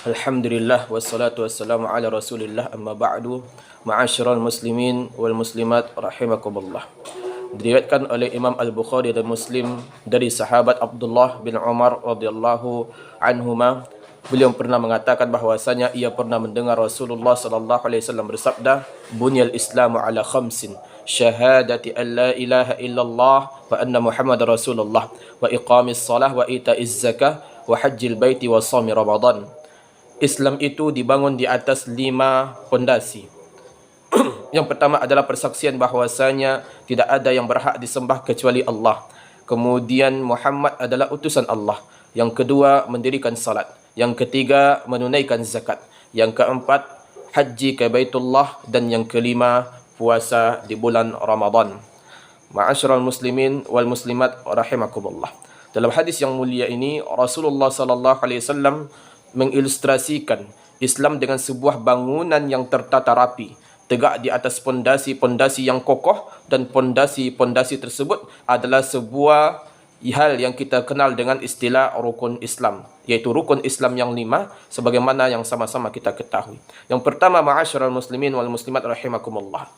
Alhamdulillah wassalatu wassalamu ala Rasulillah amma ba'du. Ma'asyiral muslimin wal muslimat rahimakumullah. Diriwayatkan oleh Imam Al-Bukhari dan Muslim dari sahabat Abdullah bin Umar radhiyallahu anhuma, beliau pernah mengatakan bahwasanya ia pernah mendengar Rasulullah sallallahu alaihi wasallam bersabda, "Bunyal Islamu ala khamsin, syahadati an la ilaha illallah wa anna Muhammadar Rasulullah wa iqamis salah wa ita'iz zakah wa hajjil baiti wa shaumi Ramadan." Islam itu dibangun di atas 5 pondasi. Yang pertama adalah persaksian bahwasanya tidak ada yang berhak disembah kecuali Allah. Kemudian Muhammad adalah utusan Allah. Yang kedua, mendirikan salat. Yang ketiga, menunaikan zakat. Yang keempat, haji ke Baitullah. Dan yang kelima, puasa di bulan Ramadan. Ma'asyiral muslimin wal muslimat rahimakumullah. Dalam hadis yang mulia ini, Rasulullah sallallahu alaihi wasallam mengilustrasikan Islam dengan sebuah bangunan yang tertata rapi, tegak di atas pondasi-pondasi yang kokoh, dan pondasi-pondasi tersebut adalah sebuah hal yang kita kenal dengan istilah rukun Islam, yaitu rukun Islam yang 5 sebagaimana yang sama-sama kita ketahui. Yang pertama, ma'asyiral muslimin wal muslimat rahimakumullah,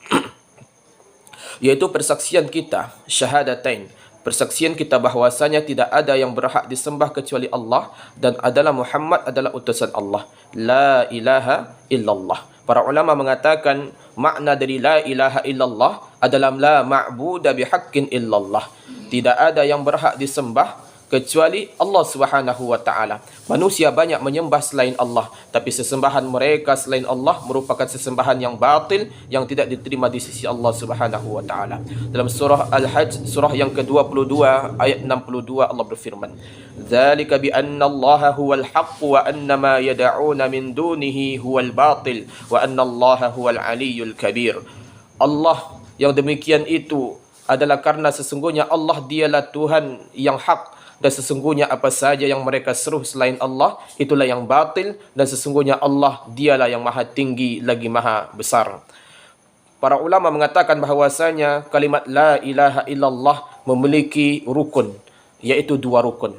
yaitu persaksian kita syahadatain, persaksian kita bahwasanya tidak ada yang berhak disembah kecuali Allah dan adalah Muhammad adalah utusan Allah. La ilaha illallah. Para ulama mengatakan makna dari la ilaha illallah adalah la ma'buda bihaqqin illallah. Tidak ada yang berhak disembah kecuali Allah Subhanahu wa taala. Manusia banyak menyembah selain Allah, tapi sesembahan mereka selain Allah merupakan sesembahan yang batil yang tidak diterima di sisi Allah Subhanahu wa taala. Dalam surah Al-Hajj, surah yang ke-22 ayat 62, Allah berfirman, "Dzalika bi anna Allaha huwal haqq wa anna ma yad'una min dunihi huwal batil wa anna Allaha huwal aliyyul kabir." Allah yang demikian itu adalah karena sesungguhnya Allah dialah Tuhan yang hak, dan sesungguhnya apa saja yang mereka seru selain Allah itulah yang batil, dan sesungguhnya Allah dialah yang maha tinggi lagi maha besar. Para ulama mengatakan bahwasanya kalimat la ilaha illallah memiliki rukun, yaitu 2 rukun.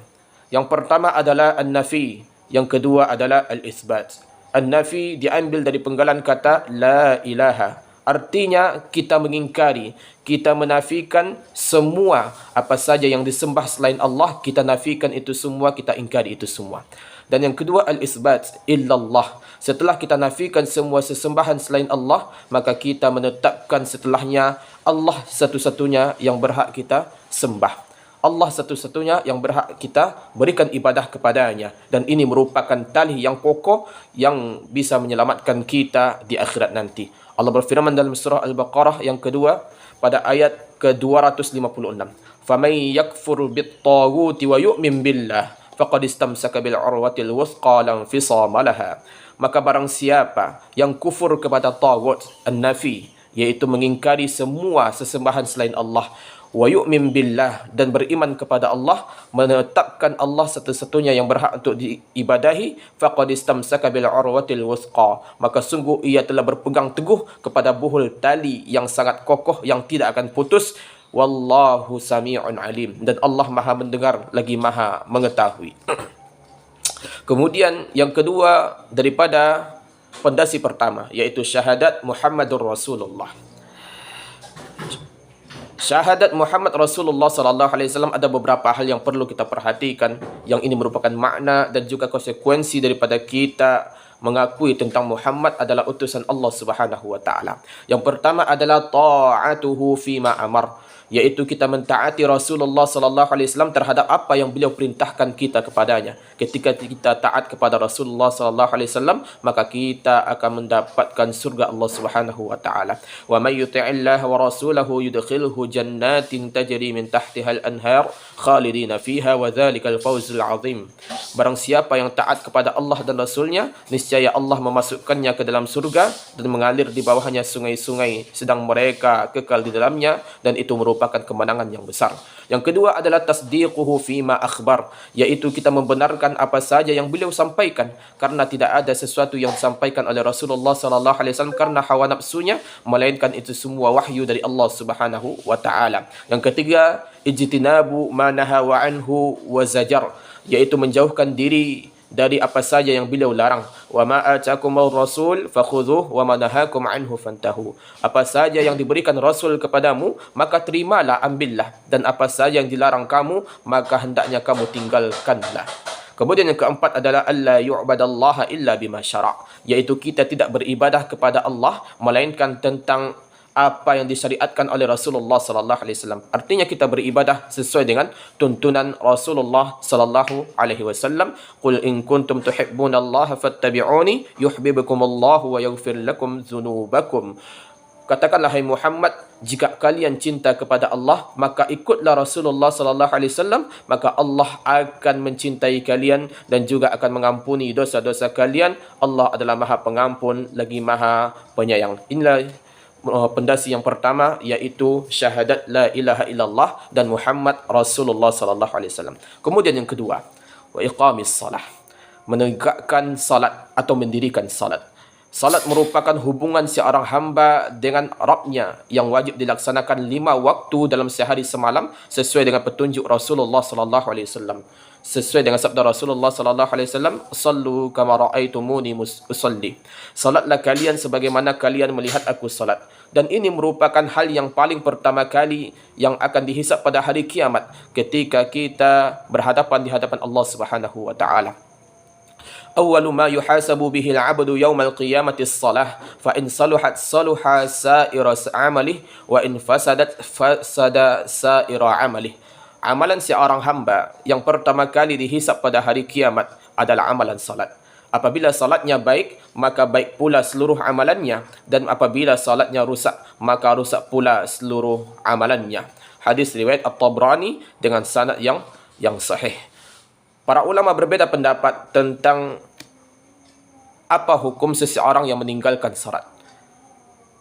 Yang pertama adalah an-nafi, yang kedua adalah al-isbat. An-nafi diambil dari penggalan kata la ilaha, artinya kita mengingkari, kita menafikan semua apa saja yang disembah selain Allah, kita nafikan itu semua, kita ingkari itu semua. Dan yang kedua al-isbat, illallah. Setelah kita nafikan semua sesembahan selain Allah, maka kita menetapkan setelahnya Allah satu-satunya yang berhak kita sembah. Allah satu-satunya yang berhak kita berikan ibadah kepadanya, dan ini merupakan tali yang kokoh yang bisa menyelamatkan kita di akhirat nanti. Allah berfirman dalam surah Al-Baqarah yang kedua pada ayat ke-256, "Faman yakfur bit-taghuti wa yu'min billah faqad istamsaka bil 'urwatil wuthqa la infisama laha." Maka barang siapa yang kufur kepada taghut, an-nafi, yaitu mengingkari semua sesembahan selain Allah, wa yu'min billah, dan beriman kepada Allah, menetapkan Allah satu-satunya yang berhak untuk diibadahi, faqad istamsaka bil 'urwatil wuthqa, maka sungguh ia telah berpegang teguh kepada buhul tali yang sangat kokoh yang tidak akan putus. Wallahu sami'un alim, dan Allah maha mendengar lagi maha mengetahui. Kemudian yang kedua daripada pondasi pertama, yaitu syahadat Muhammadur Rasulullah. Syahadat Muhammad Rasulullah sallallahu alaihi wasallam ada beberapa hal yang perlu kita perhatikan, yang ini merupakan makna dan juga konsekuensi daripada kita mengakui tentang Muhammad adalah utusan Allah Subhanahu wa taala. Yang pertama adalah ta'atuhu fima amar, yaitu kita mentaati Rasulullah sallallahu alaihi wasallam terhadap apa yang beliau perintahkan kita kepadanya. Ketika kita taat kepada Rasulullah sallallahu alaihi wasallam, maka kita akan mendapatkan surga Allah Subhanahu wa taala. Wa may yuti'illaha wa rasulahu yudkhilhu jannatin tajri min tahtiha al-anhar khalidina fiha wa dzalikal fawzul 'azim. Barang siapa yang taat kepada Allah dan Rasulnya, niscaya Allah memasukkannya ke dalam surga dan mengalir di bawahnya sungai-sungai, sedang mereka kekal di dalamnya, dan itu merupakan kemenangan yang besar. Yang kedua adalah tasdiquhu fima akhbar, yaitu kita membenarkan apa saja yang beliau sampaikan, karena tidak ada sesuatu yang disampaikan oleh Rasulullah sallallahu alaihi wasallam karena hawa nafsunya, melainkan itu semua wahyu dari Allah Subhanahu wa taala. Yang ketiga, ijtinabu ma nahawa anhu wa zajar, yaitu menjauhkan diri dari apa saja yang beliau larang. Wa ma atakumur rasul fakhudhuhu wa ma nahakum anhu fantahu. Apa saja yang diberikan Rasul kepadamu, maka terimalah, ambillah, dan apa saja yang dilarang kamu, maka hendaknya kamu tinggalkanlah. Kemudian yang keempat adalah alla yu'badallaha illa bima syara', iaitu kita tidak beribadah kepada Allah melainkan tentang apa yang disyariatkan oleh Rasulullah sallallahu alaihi wasallam. Artinya kita beribadah sesuai dengan tuntunan Rasulullah sallallahu alaihi wasallam. Qul in kuntum tuhibbunallaha fattabi'uni yuhibbukumullahu wa yaghfir lakum dzunubakum. Katakanlah, hai Muhammad, jika kalian cinta kepada Allah, maka ikutlah Rasulullah sallallahu alaihi wasallam, maka Allah akan mencintai kalian dan juga akan mengampuni dosa-dosa kalian. Allah adalah Maha Pengampun lagi Maha Penyayang. Inilah pondasi yang pertama, iaitu syahadat la ilaha illallah dan Muhammad Rasulullah sallallahu alaihi wasallam. Kemudian yang kedua, wa iqamis salah, menegakkan salat atau mendirikan salat. Salat merupakan hubungan seorang hamba dengan Rabbnya yang wajib dilaksanakan 5 waktu dalam sehari semalam sesuai dengan petunjuk Rasulullah sallallahu alaihi wasallam. Sesuai dengan sabda Rasulullah sallallahu alaihi wasallam, "Shallu kama ra'aitumuni usalli." Salatlah kalian sebagaimana kalian melihat aku salat. Dan ini merupakan hal yang paling pertama kali yang akan dihisab pada hari kiamat ketika kita berhadapan di hadapan Allah Subhanahu wa taala. Awwalu ma yuhasabu bihi al-'abdu yawmal qiyamati as-salah, fa in saluhat saluha sa'ira amalih wa in fasadat fasada sa'ira amalih. Amalan seorang hamba yang pertama kali dihisab pada hari kiamat adalah amalan salat. Apabila salatnya baik, maka baik pula seluruh amalannya, dan apabila salatnya rusak, maka rusak pula seluruh amalannya. Hadis riwayat At-Tabrani dengan sanad yang sahih. Para ulama berbeza pendapat tentang apa hukum seseorang yang meninggalkan salat.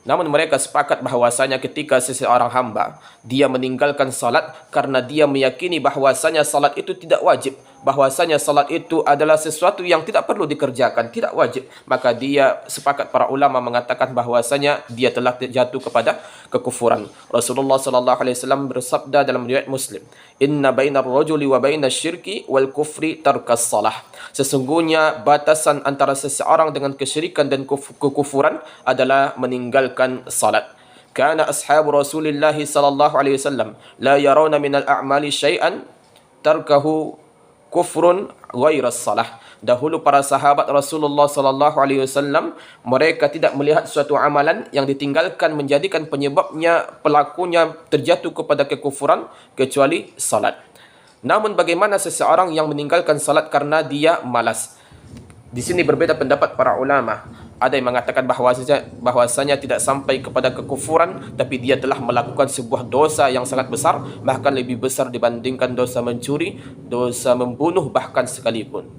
Namun mereka sepakat bahwasanya ketika seseorang hamba dia meninggalkan salat karena dia meyakini bahwasanya salat itu tidak wajib, bahwasanya salat itu adalah sesuatu yang tidak perlu dikerjakan, tidak wajib, maka dia sepakat para ulama mengatakan bahwasanya dia telah jatuh kepada kekufuran. Rasulullah sallallahu alaihi wasallam bersabda dalam riwayat Muslim, "Inna bainar rajuli wa bainash syirki wal kufri tarkas salah." Sesungguhnya batasan antara seseorang dengan kesyirikan dan kekufuran adalah meninggalkan salat. Kana ashabu Rasulillah sallallahu alaihi wasallam la yarawna minal a'mali syai'an tarkahu kufrun ghairas salah. Dahulu para sahabat Rasulullah sallallahu alaihi wasallam mereka tidak melihat suatu amalan yang ditinggalkan menjadikan penyebabnya pelakunya terjatuh kepada kekufuran kecuali salat. Namun bagaimana seseorang yang meninggalkan salat karena dia malas? Di sini berbeda pendapat para ulama. Ada yang mengatakan bahwasanya tidak sampai kepada kekufuran, tapi dia telah melakukan sebuah dosa yang sangat besar, bahkan lebih besar dibandingkan dosa mencuri, dosa membunuh bahkan sekalipun.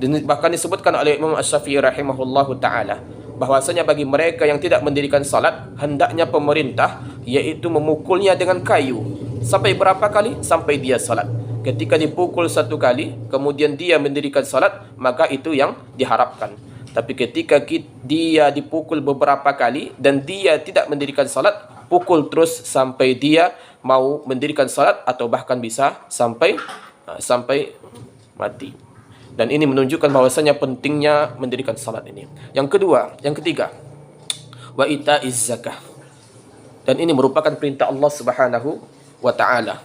Dan bahkan disebutkan oleh Imam Asy-Syafi'i rahimahullahu taala bahwasanya bagi mereka yang tidak mendirikan salat, hendaknya pemerintah yaitu memukulnya dengan kayu. Sampai berapa kali? Sampai dia salat. Ketika dipukul 1 kali, kemudian dia mendirikan salat, maka itu yang diharapkan. Tapi ketika dia dipukul beberapa kali dan dia tidak mendirikan salat, pukul terus sampai dia mau mendirikan salat atau bahkan bisa sampai mati. Dan ini menunjukkan bahwasanya pentingnya mendirikan salat ini. Yang ketiga, wa ita'iz zakah. Dan ini merupakan perintah Allah Subhanahu wa taala.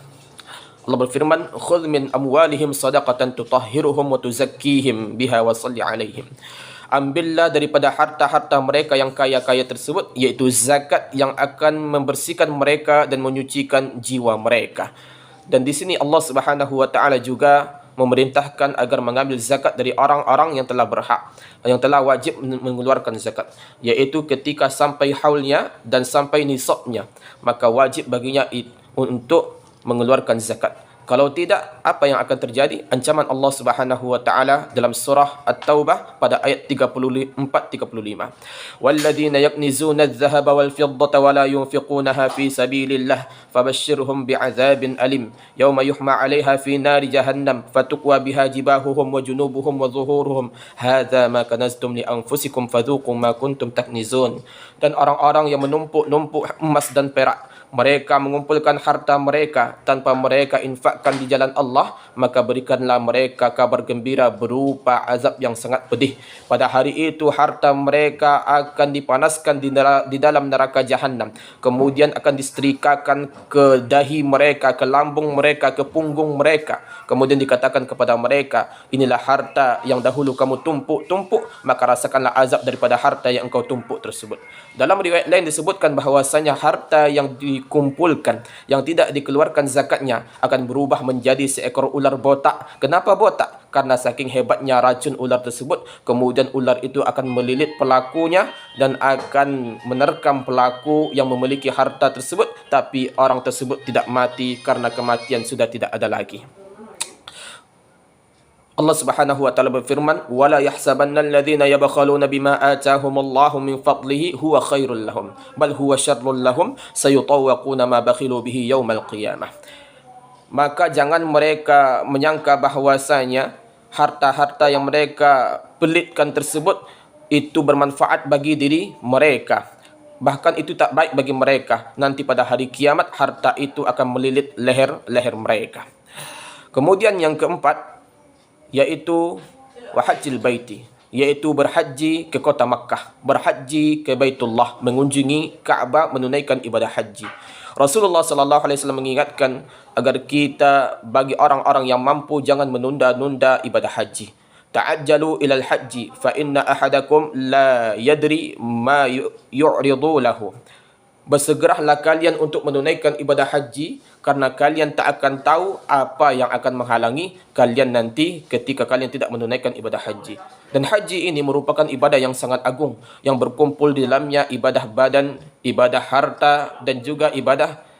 Allah berfirman, "Khudh min amwalihim shadaqatan tutahhiruhum wa tuzakkihim biha wa shalli 'alaihim." Ambillah daripada harta-harta mereka yang kaya-kaya tersebut, yaitu zakat yang akan membersihkan mereka dan menyucikan jiwa mereka. Dan di sini Allah Subhanahu wa taala juga memerintahkan agar mengambil zakat dari orang-orang yang telah berhak, yang telah wajib mengeluarkan zakat, yaitu ketika sampai haulnya dan sampai nisabnya, maka wajib baginya untuk mengeluarkan zakat. Kalau tidak, apa yang akan terjadi? Ancaman Allah Subhanahu wa taala dalam surah At-Taubah pada ayat 34-35. "Walladzina yaknizuna adh-dhahaba wal fiddata wa la yunfiqunaha fi sabilillah fabashshirhum bi'adzabin alim yawma yuhma 'alaiha fi nari jahannam fatukwa biha jibahuhum wa junubuhum wa zuhuruhum hadza ma kanaztum li anfusikum fadhuqu ma kuntum taknizun." Dan orang-orang yang menumpuk-numpuk emas dan perak, mereka mengumpulkan harta mereka tanpa mereka infakkan di jalan Allah, maka berikanlah mereka kabar gembira berupa azab yang sangat pedih. Pada hari itu harta mereka akan dipanaskan di dalam neraka jahanam, kemudian akan disetrikakan ke dahi mereka, ke lambung mereka, ke punggung mereka. Kemudian dikatakan kepada mereka, inilah harta yang dahulu kamu tumpuk-tumpuk, maka rasakanlah azab daripada harta yang engkau tumpuk tersebut. Dalam riwayat lain disebutkan bahwasanya harta yang dikumpulkan, yang tidak dikeluarkan zakatnya, akan berubah menjadi seekor ular botak. Kenapa botak? Karena saking hebatnya racun ular tersebut, kemudian ular itu akan melilit pelakunya dan akan menerkam pelaku yang memiliki harta tersebut, tapi orang tersebut tidak mati karena kematian sudah tidak ada lagi. Allah Subhanahu wa taala berfirman, "Wala yahsabanna alladhina yabkhaluna bima ataahumullahu min fadlihi huwa khairul lahum, bal huwa syarrul lahum, sayutawwaquna ma bakhilu bihi yaumal qiyamah." Maka jangan mereka menyangka bahwasanya harta-harta yang mereka pelitkan tersebut itu bermanfaat bagi diri mereka. Bahkan itu tak baik bagi mereka. Nanti pada hari kiamat harta itu akan melilit leher-leher mereka. Kemudian yang keempat, yaitu wahajjil baiti, yaitu berhaji ke kota Makkah, berhaji ke Baitullah, mengunjungi Ka'bah, menunaikan ibadah haji. Rasulullah sallallahu alaihi wasallam mengingatkan agar kita, bagi orang-orang yang mampu, jangan menunda-nunda ibadah haji. Ta'ajjalu ilal haji fa inna ahadakum la yadri ma yu'ridu lahu. Bersegeralah kalian untuk menunaikan ibadah haji, karena kalian tak akan tahu apa yang akan menghalangi kalian nanti ketika kalian tidak menunaikan ibadah haji. Dan haji ini merupakan ibadah yang sangat agung, yang berkumpul di dalamnya ibadah badan, ibadah harta, dan juga ibadah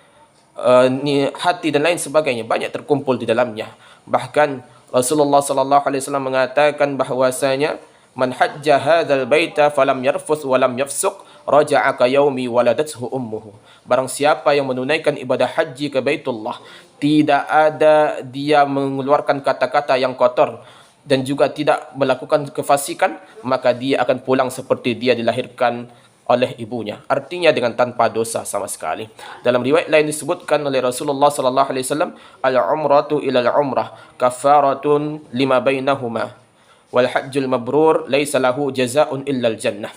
hati dan lain sebagainya. Banyak terkumpul di dalamnya. Bahkan Rasulullah sallallahu alaihi wasallam mengatakan bahwasanya, man hajja hadzal baita falam yarfuth walam yafsuq raja'a ka yaumi waladathu ummuhu. Barang siapa yang menunaikan ibadah haji ke Baitullah, tidak ada dia mengeluarkan kata-kata yang kotor dan juga tidak melakukan kefasikan, maka dia akan pulang seperti dia dilahirkan oleh ibunya. Artinya dengan tanpa dosa sama sekali. Dalam riwayat lain disebutkan oleh Rasulullah sallallahu alaihi wasallam, al-umratu ila al-umrah kafaratun lima bainahuma wal hajjul mabrur laisa lahu jazaa'un illa al-jannah.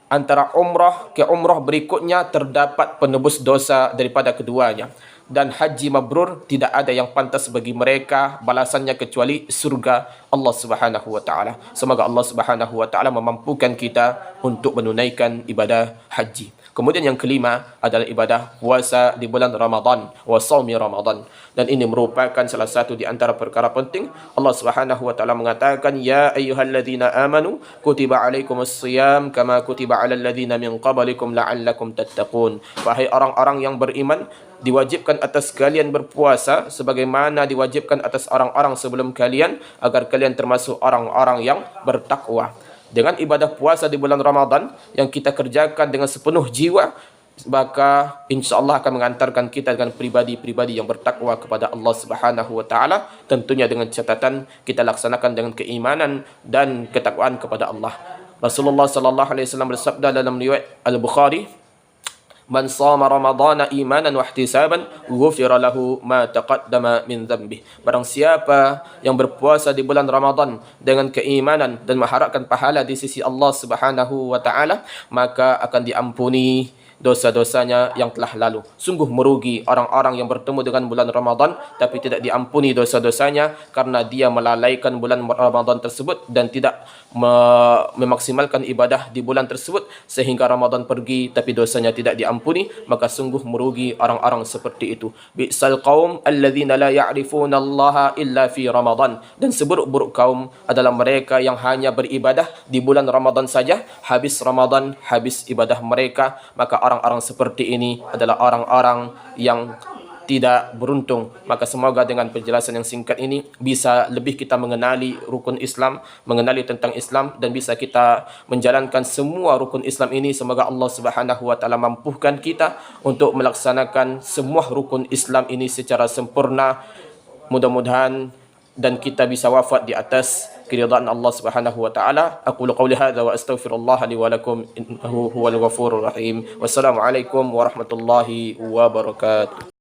Antara umrah ke umrah berikutnya terdapat penebus dosa daripada keduanya. Dan haji mabrur tidak ada yang pantas bagi mereka balasannya kecuali surga Allah Subhanahu wa taala. Semoga Allah Subhanahu wa taala memampukan kita untuk menunaikan ibadah haji. Kemudian yang kelima adalah ibadah puasa di bulan Ramadan, wa shaumi Ramadan. Dan ini merupakan salah satu di antara perkara penting. Allah Subhanahu wa taala mengatakan, "Ya ayyuhalladzina amanu kutiba alaikumus shiyam kama kutiba alal ladzina min qablikum la'allakum tattaqun." Wahai orang-orang yang beriman, diwajibkan atas kalian berpuasa sebagaimana diwajibkan atas orang-orang sebelum kalian, agar kalian termasuk orang-orang yang bertakwa. Dengan ibadah puasa di bulan Ramadan yang kita kerjakan dengan sepenuh jiwa, maka insya-Allah akan mengantarkan kita dengan pribadi-pribadi yang bertakwa kepada Allah Subhanahu wa taala, tentunya dengan catatan kita laksanakan dengan keimanan dan ketakwaan kepada Allah. Rasulullah sallallahu alaihi wasallam bersabda dalam riwayat Al-Bukhari, "Man shama Ramadhana imanan wa ihtisaban, ghufira lahu ma taqaddama min dhanbih." Barang siapa yang berpuasa di bulan Ramadan dengan keimanan dan mengharapkan pahala di sisi Allah Subhanahu wa taala, maka akan diampuni dosa-dosanya yang telah lalu. Sungguh merugi orang-orang yang bertemu dengan bulan Ramadan tapi tidak diampuni dosa-dosanya karena dia melalaikan bulan Ramadan tersebut dan tidak memaksimalkan ibadah di bulan tersebut, sehingga Ramadan pergi tapi dosanya tidak diampuni. Maka sungguh merugi orang-orang seperti itu. Bi'sal qaum alladzina la ya'rifuna Allah illa fi Ramadan. Dan seburuk-buruk kaum adalah mereka yang hanya beribadah di bulan Ramadan saja, habis Ramadan habis ibadah mereka. Maka orang-orang seperti ini adalah orang-orang yang tidak beruntung. Maka semoga dengan penjelasan yang singkat ini bisa lebih kita mengenali rukun Islam, mengenali tentang Islam, dan bisa kita menjalankan semua rukun Islam ini. Semoga Allah Subhanahu wa taala mampukan kita untuk melaksanakan semua rukun Islam ini secara sempurna. Mudah-mudahan dan kita bisa wafat di atas keridhaan Allah Subhanahu wa taala. Aqulu qawli hadza wa astaghfirullah li wa lakum innahu huwal ghafurur rahim. Wassalamualaikum warahmatullahi wabarakatuh.